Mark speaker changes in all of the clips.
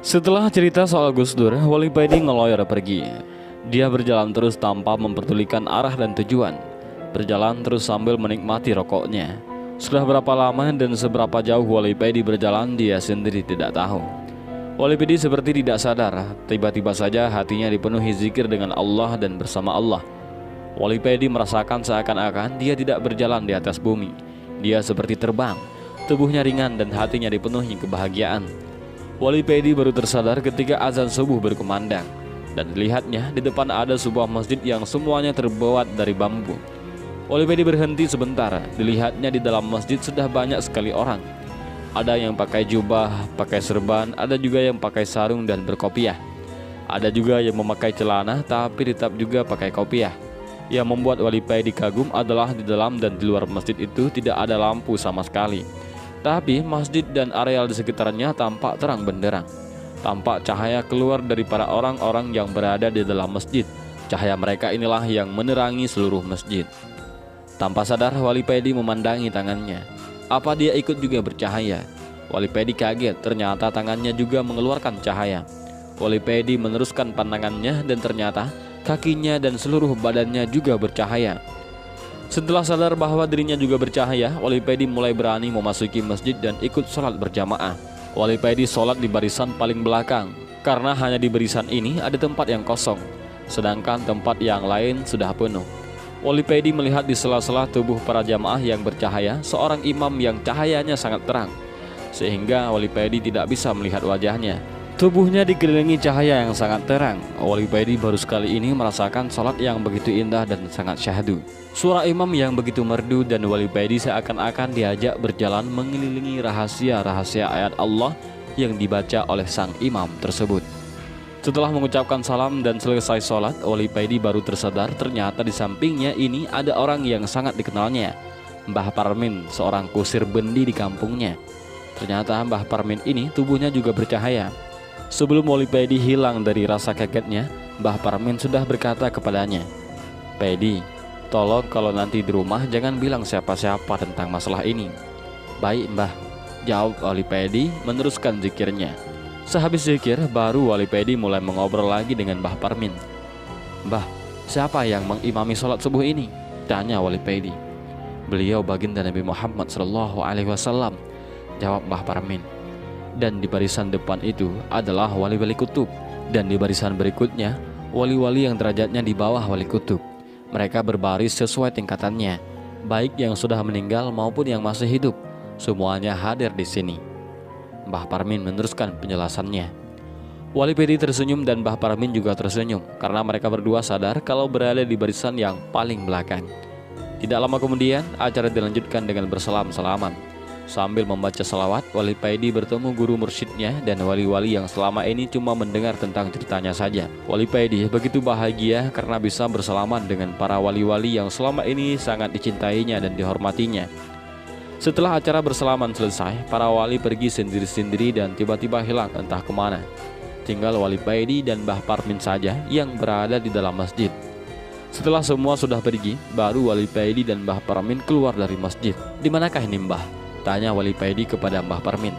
Speaker 1: Setelah cerita soal Gus Dur, Wali Pedi ngeloyor pergi. Dia berjalan terus tanpa memperdulikan arah dan tujuan. Berjalan terus sambil menikmati rokoknya. Sudah berapa lama dan seberapa jauh Wali Pedi berjalan, dia sendiri tidak tahu. Wali Pedi seperti tidak sadar, tiba-tiba saja hatinya dipenuhi zikir dengan Allah dan bersama Allah. Wali Pedi merasakan seakan-akan dia tidak berjalan di atas bumi. Dia seperti terbang, tubuhnya ringan dan hatinya dipenuhi kebahagiaan. Wali Pedi baru tersadar ketika azan subuh berkumandang dan dilihatnya di depan ada sebuah masjid yang semuanya terbuat dari bambu. Wali Pedi berhenti sebentar, dilihatnya di dalam masjid sudah banyak sekali orang. Ada yang pakai jubah, pakai serban, ada juga yang pakai sarung dan berkopiah. Ada juga yang memakai celana tapi tetap juga pakai kopiah. Yang membuat Wali Pedi kagum adalah di dalam dan di luar masjid itu tidak ada lampu sama sekali. Tapi masjid dan areal di sekitarnya tampak terang benderang. Tampak cahaya keluar dari para orang-orang yang berada di dalam masjid. Cahaya mereka inilah yang menerangi seluruh masjid. Tanpa sadar Wali Pedi memandangi tangannya. Apa dia ikut juga bercahaya? Wali Pedi kaget, ternyata tangannya juga mengeluarkan cahaya. Wali Pedi meneruskan pandangannya dan ternyata kakinya dan seluruh badannya juga bercahaya. Setelah sadar bahwa dirinya juga bercahaya, Wali Pedi mulai berani memasuki masjid dan ikut sholat berjamaah. Wali Pedi sholat di barisan paling belakang, karena hanya di barisan ini ada tempat yang kosong, sedangkan tempat yang lain sudah penuh. Wali Pedi melihat di sela-sela tubuh para jamaah yang bercahaya, seorang imam yang cahayanya sangat terang, sehingga Wali Pedi tidak bisa melihat wajahnya. Tubuhnya dikelilingi cahaya yang sangat terang. Wali Pedi baru sekali ini merasakan salat yang begitu indah dan sangat syahdu. Suara imam yang begitu merdu dan Wali Pedi seakan-akan diajak berjalan mengelilingi rahasia-rahasia ayat Allah yang dibaca oleh sang imam tersebut. Setelah mengucapkan salam dan selesai sholat, Wali Pedi baru tersadar ternyata di sampingnya ini ada orang yang sangat dikenalnya, Mbah Parmin, seorang kusir bendi di kampungnya. Ternyata Mbah Parmin ini tubuhnya juga bercahaya. Sebelum Wali Pedi hilang dari rasa kagetnya, Mbah Parmin sudah berkata kepadanya, "Pedi, tolong kalau nanti di rumah jangan bilang siapa-siapa tentang masalah ini." "Baik Mbah," jawab Wali Pedi meneruskan zikirnya. Sehabis zikir, baru Wali Pedi mulai mengobrol lagi dengan Mbah Parmin. "Mbah, siapa yang mengimami sholat subuh ini?" tanya Wali Pedi. "Beliau baginda Nabi Muhammad SAW," jawab Mbah Parmin. "Dan di barisan depan itu adalah wali-wali kutub, dan di barisan berikutnya wali-wali yang derajatnya di bawah wali kutub. Mereka berbaris sesuai tingkatannya, baik yang sudah meninggal maupun yang masih hidup. Semuanya hadir di sini." Mbah Parmin meneruskan penjelasannya. Wali Pedi tersenyum dan Mbah Parmin juga tersenyum karena mereka berdua sadar kalau berada di barisan yang paling belakang. Tidak lama kemudian acara dilanjutkan dengan bersalam-salaman. Sambil membaca salawat, Wali Pedi bertemu guru mursyidnya dan wali-wali yang selama ini cuma mendengar tentang ceritanya saja. Wali Pedi begitu bahagia karena bisa bersalaman dengan para wali-wali yang selama ini sangat dicintainya dan dihormatinya. Setelah acara bersalaman selesai, para wali pergi sendiri-sendiri dan tiba-tiba hilang entah kemana. Tinggal Wali Pedi dan Mbah Parmin saja yang berada di dalam masjid. Setelah semua sudah pergi, baru Wali Pedi dan Mbah Parmin keluar dari masjid. "Di manakah ini Mbah?" tanya Wali Pedi kepada Mbah Parmin.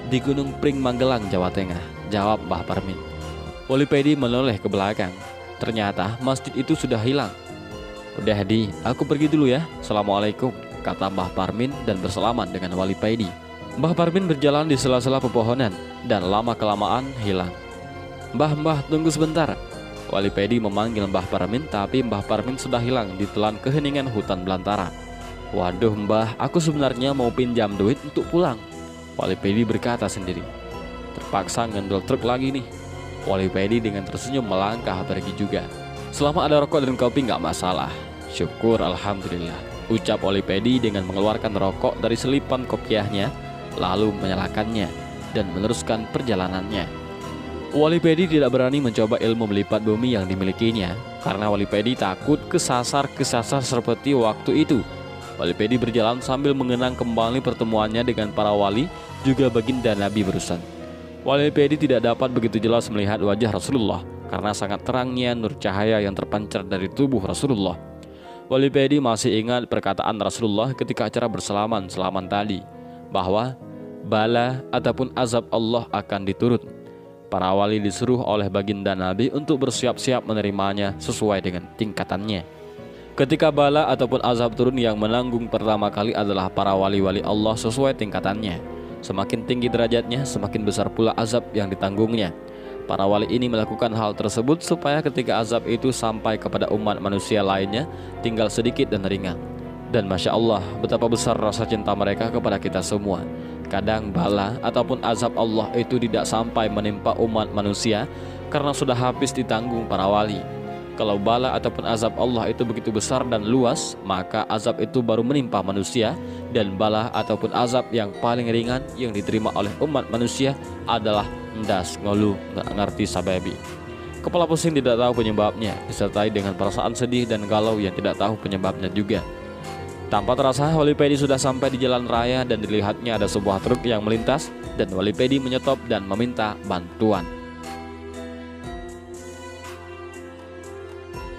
Speaker 1: "Di Gunung Pring Magelang, Jawa Tengah," jawab Mbah Parmin. Wali Pedi menoleh ke belakang. Ternyata masjid itu sudah hilang. "Udah Di, aku pergi dulu ya. Assalamualaikum," kata Mbah Parmin dan bersalaman dengan Wali Pedi. Mbah Parmin berjalan di sela-sela pepohonan dan lama-kelamaan hilang. Mbah, tunggu sebentar." Wali Pedi memanggil Mbah Parmin, tapi Mbah Parmin sudah hilang ditelan keheningan hutan belantara. "Waduh Mbah, aku sebenarnya mau pinjam duit untuk pulang," Wali Pedi berkata sendiri. "Terpaksa ngendel truk lagi nih." Wali Pedi dengan tersenyum melangkah pergi juga. "Selama ada rokok dan kopi nggak masalah." "Syukur alhamdulillah," ucap Wali Pedi dengan mengeluarkan rokok dari selipan kopiahnya, lalu menyalakannya dan meneruskan perjalanannya. Wali Pedi tidak berani mencoba ilmu melipat bumi yang dimilikinya karena Wali Pedi takut kesasar seperti waktu itu. Wali Pedi berjalan sambil mengenang kembali pertemuannya dengan para wali, juga baginda Nabi barusan. Wali Pedi tidak dapat begitu jelas melihat wajah Rasulullah karena sangat terangnya nur cahaya yang terpancar dari tubuh Rasulullah. Wali Pedi masih ingat perkataan Rasulullah ketika acara bersalaman tadi, bahwa bala ataupun azab Allah akan diturut. Para wali disuruh oleh baginda Nabi untuk bersiap-siap menerimanya sesuai dengan tingkatannya. Ketika bala ataupun azab turun, yang menanggung pertama kali adalah para wali-wali Allah sesuai tingkatannya. Semakin tinggi derajatnya, semakin besar pula azab yang ditanggungnya. Para wali ini melakukan hal tersebut supaya ketika azab itu sampai kepada umat manusia lainnya, tinggal sedikit dan ringan. Dan Masya Allah, betapa besar rasa cinta mereka kepada kita semua. Kadang bala ataupun azab Allah itu tidak sampai menimpa umat manusia karena sudah habis ditanggung para wali. Kalau bala ataupun azab Allah itu begitu besar dan luas, maka azab itu baru menimpa manusia. Dan bala ataupun azab yang paling ringan yang diterima oleh umat manusia adalah ndas ngolu, nggak ngerti sababi. Kepala pusing tidak tahu penyebabnya, disertai dengan perasaan sedih dan galau yang tidak tahu penyebabnya juga. Tanpa terasa, Wali Pedi sudah sampai di jalan raya dan dilihatnya ada sebuah truk yang melintas, dan Wali Pedi menyetop dan meminta bantuan.